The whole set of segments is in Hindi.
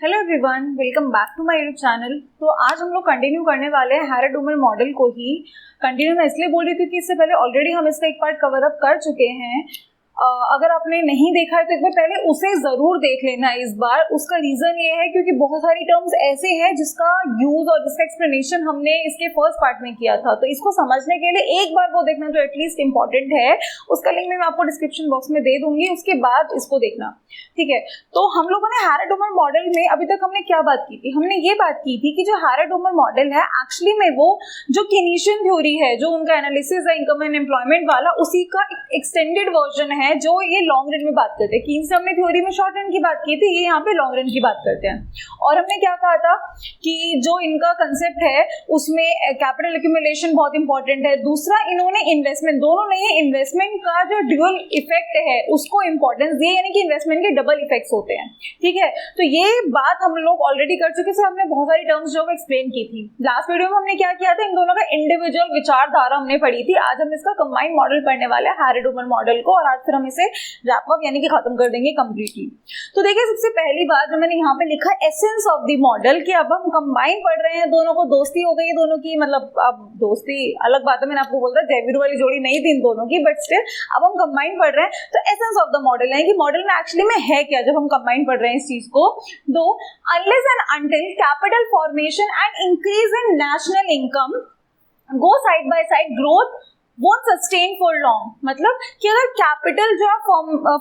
Hello everyone, welcome back to my YouTube channel. तो आज हम लोग कंटिन्यू करने वाले हैं हैरेड-ऊमर मॉडल को ही। कंटिन्यू मैं इसलिए बोल रही थी कि इससे पहले ऑलरेडी हम इसका एक पार्ट कवर अप कर चुके हैं। अगर आपने नहीं देखा है तो एक बार पहले उसे ज़रूर देख लेना इस बार। उसका रीज़न ये है क्योंकि बहुत सारी टर्म्स ऐसे हैं जिसका यूज़ और जिसका एक्सप्लेनेशन हमने इसके फर्स्ट पार्ट में किया था, तो इसको समझने के लिए एक बार वो देखना तो एटलीस्ट इम्पॉर्टेंट है। उसका लिंक मैं आपको डिस्क्रिप्शन बॉक्स में दे दूंगी, उसके बाद इसको देखना, ठीक है। तो हम लोगों ने हैरेड-ऊमर मॉडल में अभी तक हमने क्या बात की थी? हमने ये बात की थी कि जो हैरेड-ऊमर मॉडल है एक्चुअली में वो जो कीनीशियन थ्योरी है, जो उनका एनालिसिस है इनकम एंड एम्प्लॉयमेंट वाला, उसी का एक्सटेंडेड वर्जन है जो ये लॉन्ग रन में बात करते हैं। कीन्स से हमने थ्योरी में शॉर्ट रन की बात की थी, ये यहाँ पे लॉन्ग रन की बात करते हैं। और हमने क्या कहा था कि जो इनका कंसेप्ट है उसमें कैपिटल एक्यूमुलेशन बहुत इंपॉर्टेंट है। दूसरा, इन्होंने इन्वेस्टमेंट, दोनों नहीं, इन्वेस्टमेंट का जो ड्यूअल इफेक्ट है उसको इंपॉर्टेंस दिए, यानी कि इन्वेस्टमेंट के डबल इफेक्ट्स होते हैं, ठीक है। तो ये बात हम लोग ऑलरेडी कर चुके थे। हमने बहुत सारी टर्म्स जो एक्सप्लेन की थी लास्ट वीडियो में। हमने क्या किया था, इन दोनों का इंडिविजुअल विचारधारा हमने पढ़ी थी। आज हम इसका कंबाइंड मॉडल पढ़ने वाले हैं, हैरेड-ऊमर मॉडल को, और आज फिर हम इसे रैप अप यानी कि खत्म कर देंगे कंप्लीटली। तो देखिए, सबसे पहली बात जो मैंने यहाँ पे लिखा है, एसेंस ऑफ द मॉडल, कि अब हम कंबाइन पढ़ रहे हैं, दोनों को दोस्ती हो गई है दोनों की। मतलब अब दोस्ती अलग बात है, मैंने आपको बोला था जयवीर वाली जोड़ी नहीं थी इन दोनों की, बट स्टिल अब हम कंबाइन पढ़ रहे हैं। तो एसेंस ऑफ द मॉडल है कि मॉडल में एक्चुअली में है क्या जब हम कंबाइन पढ़ रहे हैं इस चीज को। दो, unless and until capital formation and increase in national income go side by side, growth won't sustain for long। मतलब कि अगर कैपिटल जो है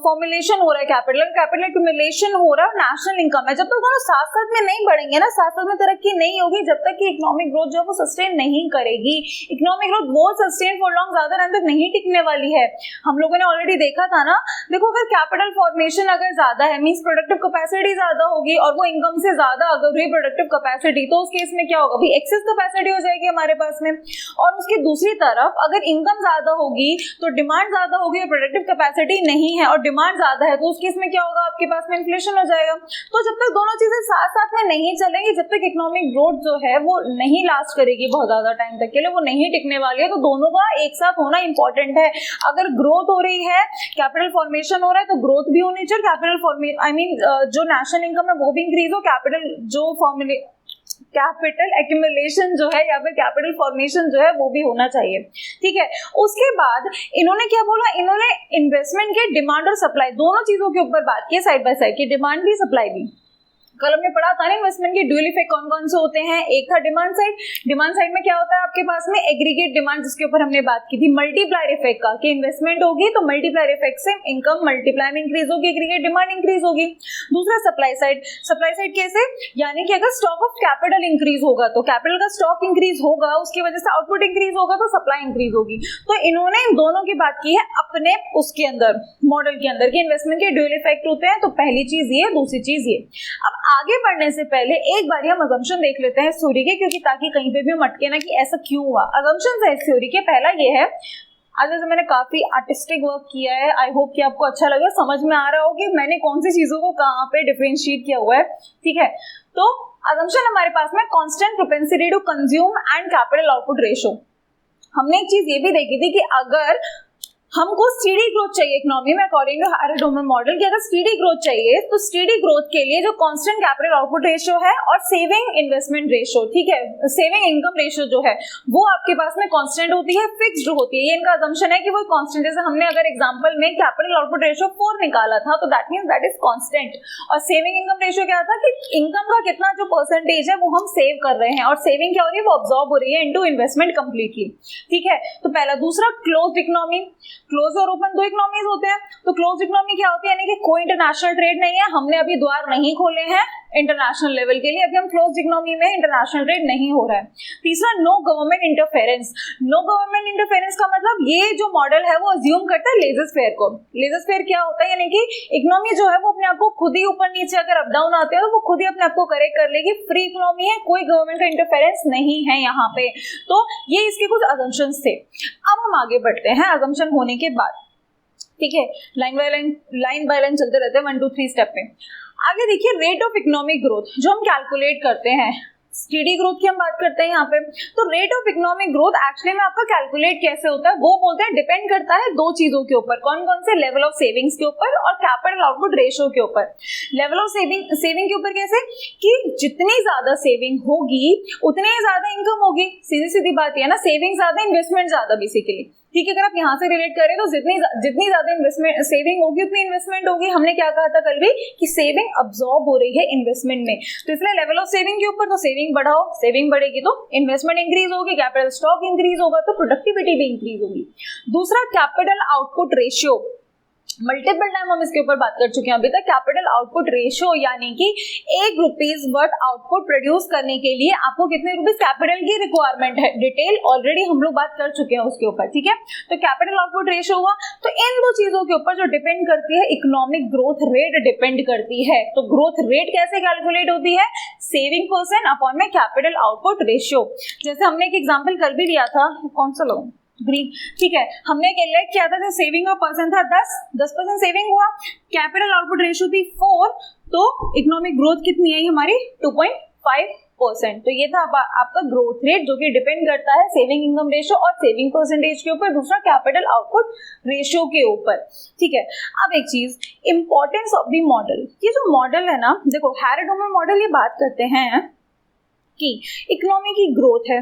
फॉर्मुलेशन हो रहा है, कैपिटल एक्यूमुलेशन हो रहा है, नेशनल इनकम है, जब तक दोनों साथ साथ में नहीं बढ़ेंगे ना, साथ साथ में तरक्की नहीं होगी, जब तक कि इकोनॉमिक ग्रोथ जो है वो सस्टेन नहीं करेगी। Economic growth won't sustain for long, ज्यादा टाइम तक नहीं टिकने वाली है। हम लोगों ने ऑलरेडी देखा था ना। देखो, अगर कैपिटल फॉर्मेशन अगर ज्यादा है, मींस प्रोडक्टिव कैपेसिटी ज्यादा होगी, और वो इनकम से ज्यादा अगर हुई प्रोडक्टिव कैपेसिटी, तो उस केस में क्या होगा, भी एक्सेस कैपेसिटी हो जाएगी हमारे पास में। और उसकी दूसरी तरफ अगर इनकम ज्यादा होगी तो डिमांड ज्यादा होगी, और प्रोडक्टिव कैपेसिटी नहीं है और डिमांड ज्यादा है, तो उस केस में क्या होगा, आपके पास में इन्फ्लेशन हो जाएगा। तो जब तक दोनों चीजें साथ साथ में नहीं चलेंगी, जब तक इकोनॉमिक ग्रोथ जो है वो नहीं लास्ट करेगी बहुत ज्यादा टाइम तक के लिए, वो नहीं टिकने वाली है। तो दोनों का एक साथ होना इंपॉर्टेंट है। अगर ग्रोथ हो रही है, कैपिटल फॉर्मेशन हो रहा है, तो ग्रोथ भी होनी चाहिए, कैपिटल जो नेशनल इनकम है वो भी इंक्रीज हो, कैपिटल एक्यूमुलेशन जो है या फिर कैपिटल फॉर्मेशन जो है वो भी होना चाहिए, ठीक है। उसके बाद इन्होंने क्या बोला, इन्होंने इन्वेस्टमेंट के डिमांड और सप्लाई दोनों चीजों के ऊपर बात की, साइड बाय साइड की, डिमांड भी सप्लाई भी। कल हमने पढ़ा था ना इन्वेस्टमेंट के ड्यूअल इफेक्ट कौन कौन से होते हैं। एक था डिमांड साइड। डिमांड साइड में क्या होता है आपके पास में, एग्रीगेट डिमांड, जिसके ऊपर हमने बात की थी। मल्टीप्लायर इफेक्ट का, कि इन्वेस्टमेंट होगी तो मल्टीप्लायर इफेक्ट से इनकम मल्टीप्लाई में इंक्रीज होगी, एग्रीगेट डिमांड इंक्रीज होगी। दूसरा सप्लाई साइड। सप्लाई साइड कैसे, यानी कि अगर स्टॉक ऑफ कैपिटल इंक्रीज होगा तो कैपिटल का स्टॉक इंक्रीज होगा, उसकी वजह से आउटपुट इंक्रीज होगा तो सप्लाई इंक्रीज होगी। तो इन्होंने इन दोनों की बात की है अपने उसके अंदर, मॉडल के अंदर, कि इन्वेस्टमेंट के ड्यूअल इफेक्ट होते हैं। तो पहली चीज ये, दूसरी चीज ये। अब आगे बढ़ने से पहले एक बार हम अजम्पशन देख लेते हैं थ्योरी के, क्योंकि ताकि कहीं पे भी हम अटके ना कि ऐसा क्यों हुआ। अजम्पशंस है इस थ्योरी के। पहला ये है, आज वैसे मैंने काफी आर्टिस्टिक वर्क किया है, आई होप कि आपको अच्छा लगे, समझ में आ रहा हो कि मैंने कौन सी चीजों को कहाँ पे डिफरेंशिएट किया हुआ है, ठीक है। तो अजम्पशन हमारे पास में constant propensity to consume and capital output ratio. हमने एक चीज ये भी देखी थी कि अगर हमको स्टेडी ग्रोथ चाहिए इकोनॉमी में, अकॉर्डिंग टू हैरेड-ऊमर मॉडल, कि अगर स्टेडी ग्रोथ चाहिए तो स्टेडी ग्रोथ के लिए जो कांस्टेंट कैपिटल आउटपुट रेशियो है और सेविंग इन्वेस्टमेंट रेशियो, ठीक है, सेविंग इनकम रेशियो जो है वो आपके पास में कांस्टेंट होती है, फिक्स्ड होती है। ये इनका असम्पशन है कि वो कांस्टेंट। जैसे हमने अगर एग्जांपल में कैपिटल आउटपुट रेशियो 4 निकाला था, तो that means that is constant. और सेविंग इनकम रेशियो क्या था, कि इनकम का कितना जो परसेंटेज है वो हम सेव कर रहे हैं, और सेविंग क्या हो रही है, वो ऑब्जॉर्ब हो रही है इनटू इन्वेस्टमेंट कंप्लीटली, ठीक है। तो पहला। दूसरा, क्लोज्ड इकोनॉमी। क्लोज और ओपन दो इकोनॉमीज होते हैं। तो क्लोज इकोनॉमी क्या होती है, यानी कि कोई इंटरनेशनल ट्रेड नहीं है, हमने अभी द्वार नहीं खोले हैं इंटरनेशनल लेवल के लिए, अभी हम क्लोज इकोनॉमी में, इंटरनेशनल ट्रेड नहीं हो रहा है। तीसरा, no government interference. No government interference का मतलब ये जो मॉडल है वो अज्यूम करता है लेजर फेयर को। लेजर फेयर क्या होता है, यानी कि इकोनॉमी जो है वो अपने आप को खुद ही ऊपर नीचे अगर अप डाउन आते हैं तो वो खुद ही अपने आप को करेक्ट कर लेगी। फ्री इकोनॉमी है, कोई गवर्नमेंट का इंटरफेरेंस नहीं है यहाँ पे। तो ये इसके कुछ अजम्पशंस थे। अब हम आगे बढ़ते हैं अजम्पशन होने के बाद, ठीक है। लाइन बाय लाइन चलते रहते हैं, 1 2 3 स्टेप पे। आगे देखिए, रेट ऑफ इकोनॉमिक ग्रोथ जो हम कैलकुलेट करते हैं, स्टेडी ग्रोथ की हम बात करते हैं यहाँ पे। तो rate of economic growth actually में आपका कैलकुलेट कैसे होता है, वो बोलते हैं डिपेंड करता है दो चीजों के ऊपर, कौन कौन से, लेवल ऑफ सेविंग्स के ऊपर और कैपिटल आउटपुट रेशियो के ऊपर। लेवल ऑफ सेविंग के ऊपर कैसे, कि जितनी ज्यादा सेविंग होगी उतनी ही ज्यादा इनकम होगी, सीधी सीधी बात है ना, सेविंग ज्यादा इन्वेस्टमेंट ज्यादा बेसिकली, ठीक है। अगर आप यहाँ से रिलेट करें तो जितनी ज्यादा इन्वेस्टमेंट सेविंग होगी उतनी इन्वेस्टमेंट होगी। हमने क्या कहा था कल भी कि सेविंग अब्सॉर्ब हो रही है इन्वेस्टमेंट में, तो इसलिए लेवल ऑफ सेविंग के ऊपर तो सेविंग बढ़ाओ, सेविंग बढ़ेगी तो इन्वेस्टमेंट इंक्रीज होगी, कैपिटल स्टॉक इंक्रीज होगा तो प्रोडक्टिविटी भी इंक्रीज होगी। दूसरा capital output ratio, multiple time हम इसके ऊपर बात कर चुके हैं अभी तक। कैपिटल आउटपुट रेशियो यानी कि ₹1 वर्थ आउटपुट प्रोड्यूस करने के लिए आपको कितने रुपीस कैपिटल की रिक्वायरमेंट है, डिटेल ऑलरेडी हम लोग बात कर चुके हैं उसके ऊपर, ठीक है। तो कैपिटल आउटपुट रेशियो हुआ, तो इन दो चीजों के ऊपर जो डिपेंड करती है इकोनॉमिक ग्रोथ रेट डिपेंड करती है। तो ग्रोथ रेट कैसे कैलकुलेट होती है, सेविंग परसेंट अपॉन में कैपिटल आउटपुट रेशियो। जैसे हमने एक एग्जाम्पल कल भी लिया था, कौन सा लो ग्रीन, ठीक है, हमने कैलकुलेट किया था, सेविंग का परसेंट था 10% सेविंग हुआ, कैपिटल आउटपुट रेशियो थी 4, तो इकोनॉमिक ग्रोथ कितनी आई हमारी 2.5%। तो ये था आपका ग्रोथ रेट जो कि डिपेंड करता है सेविंग इनकम रेशियो और सेविंग परसेंटेज के ऊपर, दूसरा कैपिटल आउटपुट रेशियो के ऊपर, ठीक है। अब एक चीज, इंपॉर्टेंस ऑफ द मॉडल, ये जो मॉडल है ना, देखो हैरेड-डुमल मॉडल ये बात करते हैं कि इकोनॉमी की ग्रोथ है,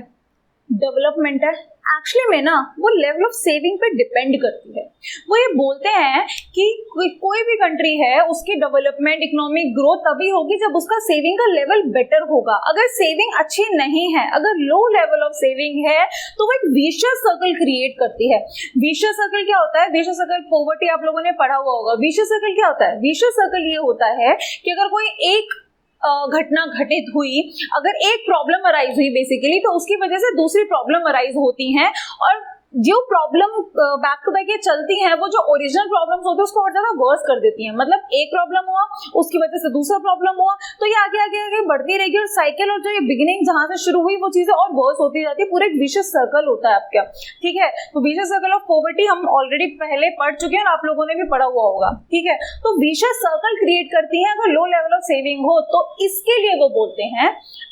डेवलपमेंट है, एक्चुअली में ना वो लेवल ऑफ सेविंग पे डिपेंड करती है। वो ये बोलते हैं कि कोई भी कंट्री है उसकी डेवलपमेंट इकोनॉमिक ग्रोथ तभी होगी जब उसका सेविंग का लेवल बेटर होगा। अगर सेविंग अच्छी नहीं है, अगर लो लेवल ऑफ सेविंग है, तो वो एक विशियस सर्कल क्रिएट करती है। विशियस सर्कल क्या होता है, विशियस सर्कल पॉवर्टी आप लोगों ने पढ़ा हुआ होगा। विशियस सर्कल क्या होता है, विशियस सर्कल ये होता है कि अगर कोई एक घटना घटित हुई, अगर एक प्रॉब्लम अराइज हुई बेसिकली, तो उसकी वजह से दूसरी प्रॉब्लम अराइज होती हैं, और जो प्रॉब्लम बैक टू बैक ये चलती हैं, वो जो ओरिजिनल प्रॉब्लम्स होती है उसको और ज्यादा वर्स कर देती हैं। मतलब एक प्रॉब्लम हुआ, उसकी वजह से दूसरा प्रॉब्लम हुआ, तो ये आगे आगे आगे बढ़ती रहेगी, और साइकिल और जो ये बिगिनिंग जहां से शुरू हुई वो चीजें और वर्स होती जाती है, पूरा एक विशियस सर्कल होता है आपका, ठीक है। तो विशियस सर्कल ऑफ पॉवर्टी हम ऑलरेडी पहले पढ़ चुके हैं और आप लोगों ने भी पढ़ा हुआ होगा, ठीक है। तो विशियस सर्कल क्रिएट करती है अगर लो लेवल ऑफ सेविंग हो। तो इसके लिए वो बोलते हैं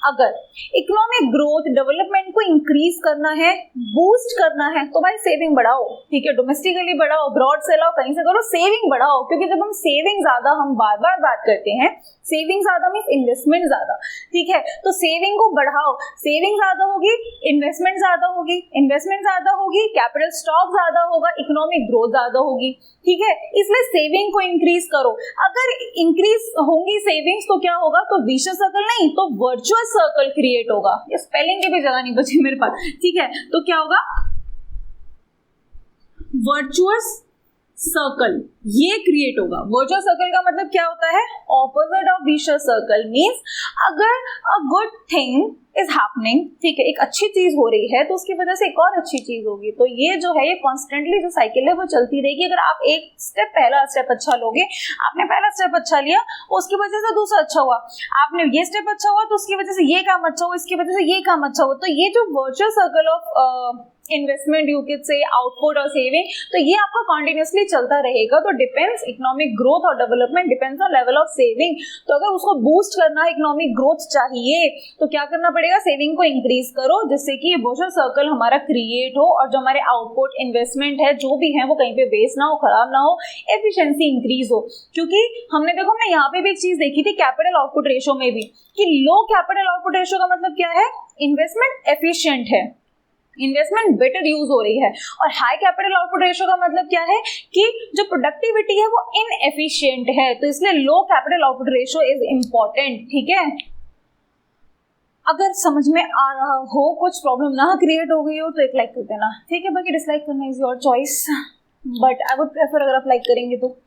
अगर इकोनॉमिक ग्रोथ डेवलपमेंट को इंक्रीज करना है, बूस्ट करना है, तो भाई सेविंग बढ़ाओ, ठीक है, डोमेस्टिकली बढ़ाओ, अब्रॉड से लाओ, कहीं से करो, सेविंग बढ़ाओ। क्योंकि जब हम सेविंग ज्यादा, हम बार बार बात करते हैं सेविंग ज्यादा मींस इन्वेस्टमेंट ज्यादा, ठीक है। तो सेविंग को बढ़ाओ, सेविंग ज्यादा होगी, इन्वेस्टमेंट ज्यादा होगी, इन्वेस्टमेंट ज्यादा होगी, कैपिटल स्टॉक ज्यादा होगा, इकोनॉमिक ग्रोथ ज्यादा होगी, ठीक है। इसलिए सेविंग को इंक्रीज करो। अगर इंक्रीज होंगी सेविंग्स तो क्या होगा, तो विशियस सर्कल नहीं तो वर्चुअस सर्कल क्रिएट होगा। ये स्पेलिंग की भी जगह नहीं बची मेरे पास, ठीक है। तो क्या होगा, वर्चुअस सर्कल ये क्रिएट होगा। वर्चुअस सर्कल का मतलब क्या होता है, opposite of vicious circle. Means अगर a good thing is happening, ठीक है, एक अच्छी चीज हो रही है तो उसकी वजह से एक और अच्छी चीज होगी। तो ये जो है ये कॉन्स्टेंटली जो साइकिल है वो चलती रहेगी। अगर आप एक स्टेप, पहला स्टेप अच्छा लोगे, आपने पहला स्टेप अच्छा लिया, उसकी वजह से दूसरा अच्छा हुआ, आपने ये स्टेप अच्छा हुआ तो उसकी वजह से ये काम अच्छा हुआ, इसकी वजह से ये काम अच्छा हुआ। तो ये जो virtual circle of investment you can say output और सेविंग, तो ये आपका कॉन्टिन्यूसली चलता रहेगा। तो डिपेंड्स इकोनॉमिक ग्रोथ और development depends on level of saving. तो अगर उसको बूस्ट करना है, इकोनॉमिक ग्रोथ चाहिए, तो क्या करना पड़ेगा, सेविंग को इंक्रीज करो, जिससे कि ये वर्चुअल सर्कल हमारा क्रिएट हो और जो हमारे आउटपुट इन्वेस्टमेंट है जो भी है वो कहीं पे वेस्ट ना हो, खराब ना हो, एफिशिएंसी इंक्रीज हो। क्योंकि हमने देखो हमने यहाँ पे भी एक चीज देखी थी कैपिटल आउटपुट रेशियो में भी, कि लो कैपिटल आउटपुट रेशियो का मतलब क्या है, इन्वेस्टमेंट एफिशिएंट है, इन्वेस्टमेंट बेटर यूज हो रही है। और हाई कैपिटल आउटपुट रेशियो का मतलब क्या है कि जो प्रोडक्टिविटी है वो इनएफिशिएंट है। तो इसलिए low capital output ratio is important, ठीक है। अगर समझ में आ रहा हो, कुछ प्रॉब्लम ना क्रिएट हो गई हो तो एक लाइक कर देना, ठीक है। बाकी डिसलाइक करना is your choice, but I would prefer अगर आप लाइक करेंगे तो।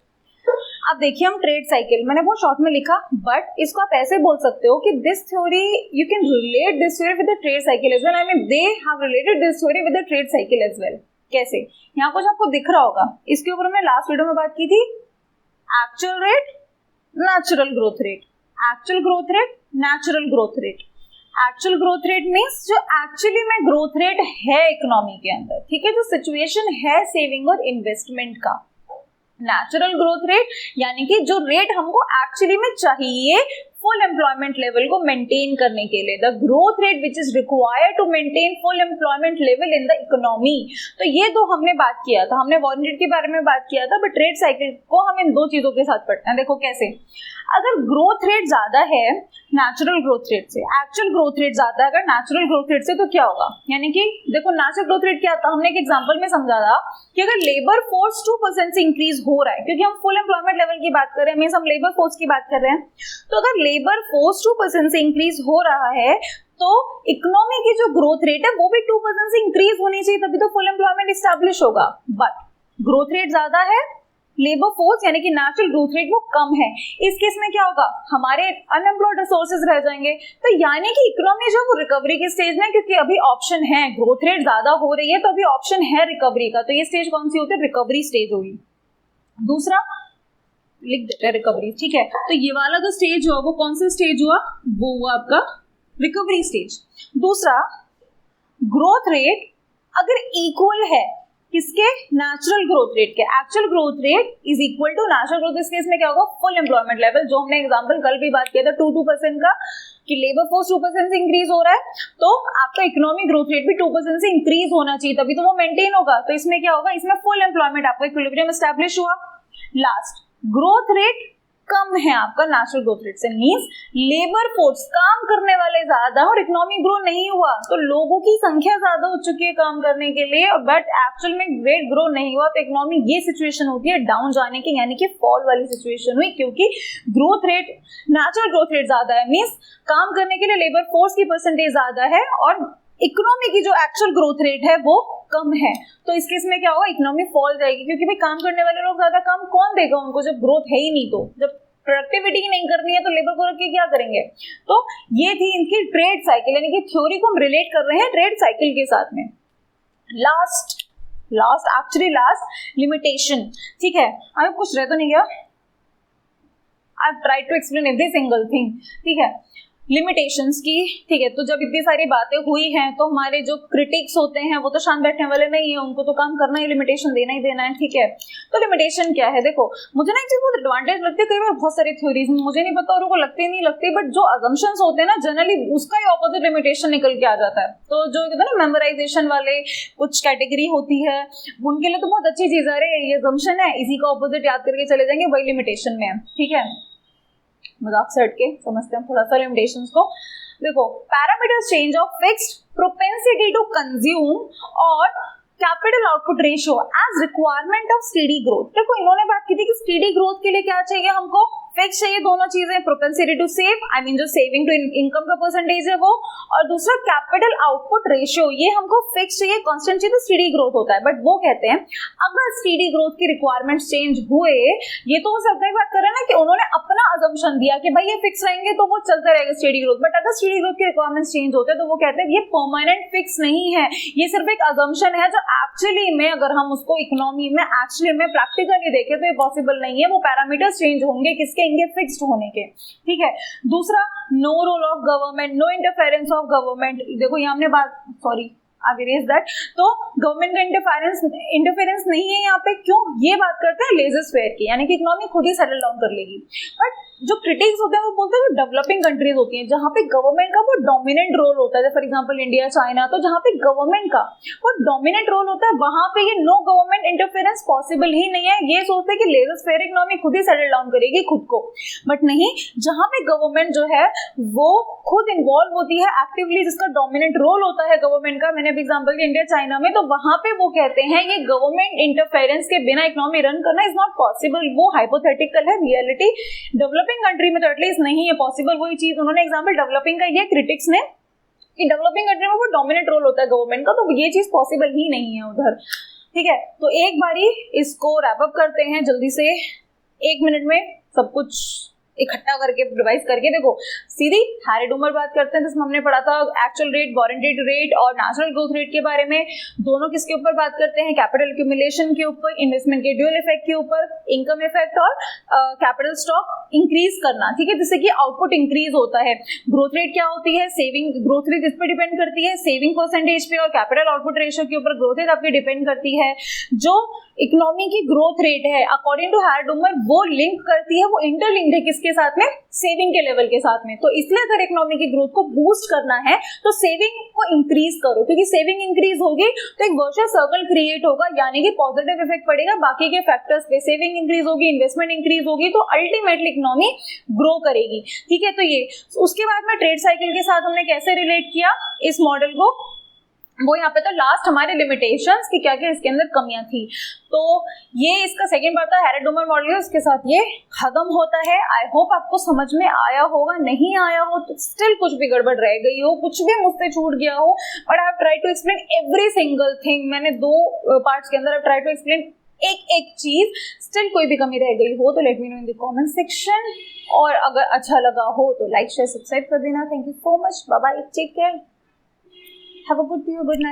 अब देखिए हम ट्रेड साइकिल, मैंने बहुत शॉर्ट में लिखा, बट इसको आप ऐसे बोल सकते हो कि this theory you can relate this theory with the trade cycle as well. I mean they have related this theory with the trade cycle as well. कैसे, यहाँ कुछ आपको दिख रहा होगा, इसके ऊपर हमने लास्ट वीडियो में बात की थी, actual rate, natural growth rate, actual growth rate, natural growth rate. Actual growth rate means जो एक्चुअली में ग्रोथ रेट है इकोनॉमी के अंदर, ठीक है, जो सिचुएशन है सेविंग और इन्वेस्टमेंट का। नेचुरल ग्रोथ रेट यानी कि जो रेट हमको एक्चुअली में चाहिए फुल एम्प्लॉयमेंट लेवल को मेंटेन करने के लिए, the growth rate which is required to maintain full employment level in the economy. तो ये तो हमने बात किया था, हमने वॉरेन रेट के बारे में बात किया था, बट रेट साइकिल को हम इन दो चीजों के साथ पढ़ते हैं। देखो कैसे, अगर ग्रोथ रेट ज्यादा है नेचुरल ग्रोथ रेट से, एक्चुअल ग्रोथ रेट ज्यादा है अगर नेचुरल ग्रोथ रेट से, तो क्या होगा, यानी कि देखो नेचुरल ग्रोथ रेट क्या था, हमने एक एग्जांपल में समझा था कि अगर लेबर फोर्स 2% से इंक्रीज हो रहा है, क्योंकि हम फुल एम्प्लॉयमेंट लेवल की बात कर रहे हैं, मींस हम लेबर फोर्स की बात कर रहे हैं, तो अगर लेबर फोर्स 2% से इंक्रीज हो रहा है तो इकोनॉमी की जो ग्रोथ रेट है वो भी 2% से इंक्रीज होनी चाहिए, तभी तो फुल एम्प्लॉयमेंट इस्टेब्लिश होगा। बट ग्रोथ रेट ज्यादा है, लेबर फोर्स यानी कि नेचुरल ग्रोथ रेट वो कम है, इस केस में क्या होगा, हमारे अनएम्प्लॉयड रिसोर्सेज रह जाएंगे। तो यानी कि इकोनॉमी जो वो रिकवरी के स्टेज में, क्योंकि अभी ऑप्शन है, ग्रोथ रेट ज्यादा हो रही है तो अभी ऑप्शन है रिकवरी का, तो ये स्टेज कौन सी होती है, रिकवरी स्टेज होगी। दूसरा लिख देते हैं रिकवरी, ठीक है, तो ये वाला जो स्टेज हुआ वो कौन सा स्टेज हुआ, वो हुआ आपका रिकवरी स्टेज। दूसरा, ग्रोथ रेट अगर इक्वल है किसके, नेचुरल ग्रोथ रेट के, actual growth rate is equal to natural growth, इस केस में क्या होगा, फुल एम्प्लॉयमेंट लेवल, जो हमने एग्जांपल कल भी बात किया था 2% का, कि लेबर फोर्स 2% से इंक्रीज हो रहा है तो आपका इकोनॉमिक ग्रोथ रेट भी 2% से इंक्रीज होना चाहिए, तभी तो वो मेंटेन होगा। तो इसमें क्या होगा, इसमें फुल एम्प्लॉयमेंट आपका इक्विलिब्रियम एस्टैब्लिश हुआ। लास्ट, ग्रोथ रेट कम है आपका नेचुरल ग्रोथ रेट से, मींस लेबर फोर्स काम करने वाले ज्यादा और इकोनॉमी ग्रो नहीं हुआ, तो लोगों की संख्या ज्यादा हो चुकी है काम करने के लिए, बट एक्चुअल में रेट ग्रो नहीं हुआ, तो इकोनॉमी ये सिचुएशन होती है डाउन जाने की, यानी कि फॉल वाली सिचुएशन हुई, क्योंकि growth rate, natural growth rate ज्यादा है, मींस काम करने के लिए लेबर फोर्स की परसेंटेज ज्यादा है और इकोनॉमी की जो एक्चुअल ग्रोथ रेट है वो कम है। तो इस केस में क्या होगा, इकोनॉमी फॉल जाएगी, क्योंकि भाई काम करने वाले लोग ज्यादा, काम कौन देगा उनको जब ग्रोथ है ही नहीं, तो जब प्रोडक्टिविटी नहीं करनी है तो लेबर को रख के क्या करेंगे। तो ये थी इनकी ट्रेड साइकिल, यानी कि थ्योरी को हम रिलेट कर रहे हैं ट्रेड साइकिल के साथ में। लास्ट लिमिटेशन, ठीक है, अब कुछ रह तो नहीं गया, I try to explain every single thing, ठीक है, लिमिटेशंस की, ठीक है। तो जब इतनी सारी बातें हुई हैं तो हमारे जो क्रिटिक्स होते हैं वो तो शांत बैठने वाले नहीं है, उनको तो काम करना ही, लिमिटेशन देना ही देना है, ठीक है। तो लिमिटेशन क्या है, देखो मुझे ना एक चीज बहुत एडवांटेज लगती है, कई बार बहुत सारी थ्योरीज मुझे नहीं पता और उनको लगती नहीं लगती, बट जो अजम्पशंस होते हैं ना जनरली उसका ही ऑपोजिट लिमिटेशन निकल के आ जाता है। तो जो कहते हैं ना मेमोराइजेशन वाले कुछ कैटेगरी होती है उनके लिए तो बहुत अच्छी चीज है, अरे ये अजम्पशन है, इसी का ऑपोजिट याद करके चले जाएंगे, वही लिमिटेशन में है, ठीक है। मजाक से हटके समझते हैं थोड़ा सा लिमिटेशंस को। देखो, parameters change of fixed propensity to consume और capital output ratio as requirement of steady growth. देखो इन्होंने बात की थी कि स्टेडी ग्रोथ के लिए क्या चाहिए, हमको फिक्स चाहिए, दोनों चीजें, propensity to save, I mean जो सेविंग टू इनकम का परसेंटेज है वो, और दूसरा कैपिटल आउटपुट रेशियो, ये हमको फिक्स चाहिए, कांस्टेंट चाहिए, तो स्टेडी ग्रोथ होता है। बट वो कहते हैं अगर स्टेडी ग्रोथ की रिक्वायरमेंट्स चेंज हुए, ये तो वो सब बात कर रहे हैं ना कि उन्होंने अपना अजम्पशन दिया कि भाई ये फिक्स रहेंगे तो वो चलता रहेगा स्टेडी ग्रोथ, बट अगर स्टेडी ग्रोथ के रिक्वायरमेंट्स चेंज होते हैं तो वो कहते हैं ये परमानेंट फिक्स नहीं है, ये सिर्फ एक अजम्पशन है जो एक्चुअली में अगर हम उसको इकोनॉमी में एक्चुअली में प्रैक्टिकली देखें तो ये पॉसिबल नहीं है, वो पैरामीटर्स चेंज होंगे किसके, इनके फिक्स्ड होने के, ठीक है। दूसरा, no role of government, no interference of government, देखो ये हमने बात, सॉरी आई इरेज दैट, तो गवर्नमेंट का इंटरफेरेंस नहीं है यहाँ पे, क्यों, ये बात करते हैं लेजर फेयर की, यानी कि इकोनॉमी खुद ही सेटल डाउन कर लेगी। बट जो क्रिटिक्स होते हैं वो बोलते हैं डेवलपिंग कंट्रीज होती हैं जहाँ पे गवर्नमेंट का वो डोमिनेंट रोल होता है, फॉर एग्जांपल इंडिया, चाइना, तो जहाँ पे गवर्नमेंट का वो डोमिनेंट रोल होता है वहां पे ये नो गवर्नमेंट इंटरफेरेंस पॉसिबल ही नहीं है, ये सोचते हैं कि लेजर फेयर इकोनॉमी खुद ही सेटल डाउन करेगी खुद को। बट नहीं, जहाँ पे गवर्नमेंट जो है वो खुद इन्वॉल्व होती है एक्टिवली, जिसका डोमिनेंट रोल होता है गवर्नमेंट का, मैंने एग्जांपल दिया इंडिया चाइना में, तो वहां पे वो कहते हैं ये गवर्नमेंट इंटरफेरेंस के बिना इकोनॉमी रन करना इज नॉट पॉसिबल, वो हाइपोथेटिकल है, रियलिटी डेवलपिंग कंट्री में तो एटलीस्ट नहीं है पॉसिबल। वही चीज उन्होंने एग्जांपल डेवलपिंग का दिया क्रिटिक्स ने कि डेवलपिंग कंट्री में वो डोमिनेंट रोल होता है गवर्नमेंट का, तो ये चीज पॉसिबल ही नहीं है उधर, ठीक है। तो एक बारी इसको रैप अप करते हैं जल्दी से, 1 मिनट में सब कुछ इकट्ठा करके रिवाइज करके। देखो सीधी हैरी डूमर बात करते हैं जिसमें हमने पढ़ा था एक्चुअल रेट, वारंटेड रेट और नेचुरल ग्रोथ रेट के बारे में, दोनों किसके ऊपर बात करते हैं, कैपिटल एक्यूमुलेशन के ऊपर, इन्वेस्टमेंट के ड्यूअल इफेक्ट के ऊपर, इनकम इफेक्ट और कैपिटल स्टॉक इंक्रीज करना, ठीक है, जिससे कि आउटपुट इंक्रीज होता है। ग्रोथ रेट क्या होती है, सेविंग, ग्रोथ रेट किस पे डिपेंड करती है, सेविंग परसेंटेज पे और कैपिटल आउटपुट रेशियो के ऊपर ग्रोथ रेट आपकी डिपेंड करती है। जो इकोनॉमी की ग्रोथ रेट है, अकॉर्डिंग टू हैरेड डूमर वो लिंक करती है, वो इंटरलिंक्ड है किसके साथ में, सेविंग के लेवल के साथ में। तो इसलिए अगर इकोनॉमी की ग्रोथ को बूस्ट करना है तो सेविंग को इंक्रीज करो, क्योंकि सेविंग इंक्रीज होगी तो एक वर्चुअस सर्कल क्रिएट होगा, यानी कि पॉजिटिव इफेक्ट पड़ेगा बाकी के फैक्टर्स पे। सेविंग इंक्रीज होगी, इन्वेस्टमेंट इंक्रीज होगी, तो अल्टीमेटली इकोनॉमी ग्रो करेगी। ठीक है, तो ये उसके बाद में ट्रेड साइकिल के साथ हमने कैसे रिलेट किया इस मॉडल को, वो यहाँ पे तो लास्ट हमारे लिमिटेशंस कि क्या क्या इसके अंदर कमियां थी। तो ये इसका सेकंड पार्ट था हैरेड डूमर मॉडल, इसके साथ ये खत्म होता है। आई होप आपको समझ में आया होगा, नहीं आया हो तो स्टिल कुछ भी गड़बड़ रह गई हो, कुछ भी मुझसे छूट गया हो, but I have try to explain every single thing. मैंने 2 पार्ट्स के अंदर ट्राई टू एक्सप्लेन एक चीज, स्टिल कोई भी कमी रह गई हो तो let me know in the comment section, और अगर अच्छा लगा हो तो लाइक शेयर सब्सक्राइब कर देना। Thank you so much, bye bye, take care, have a good day, good night.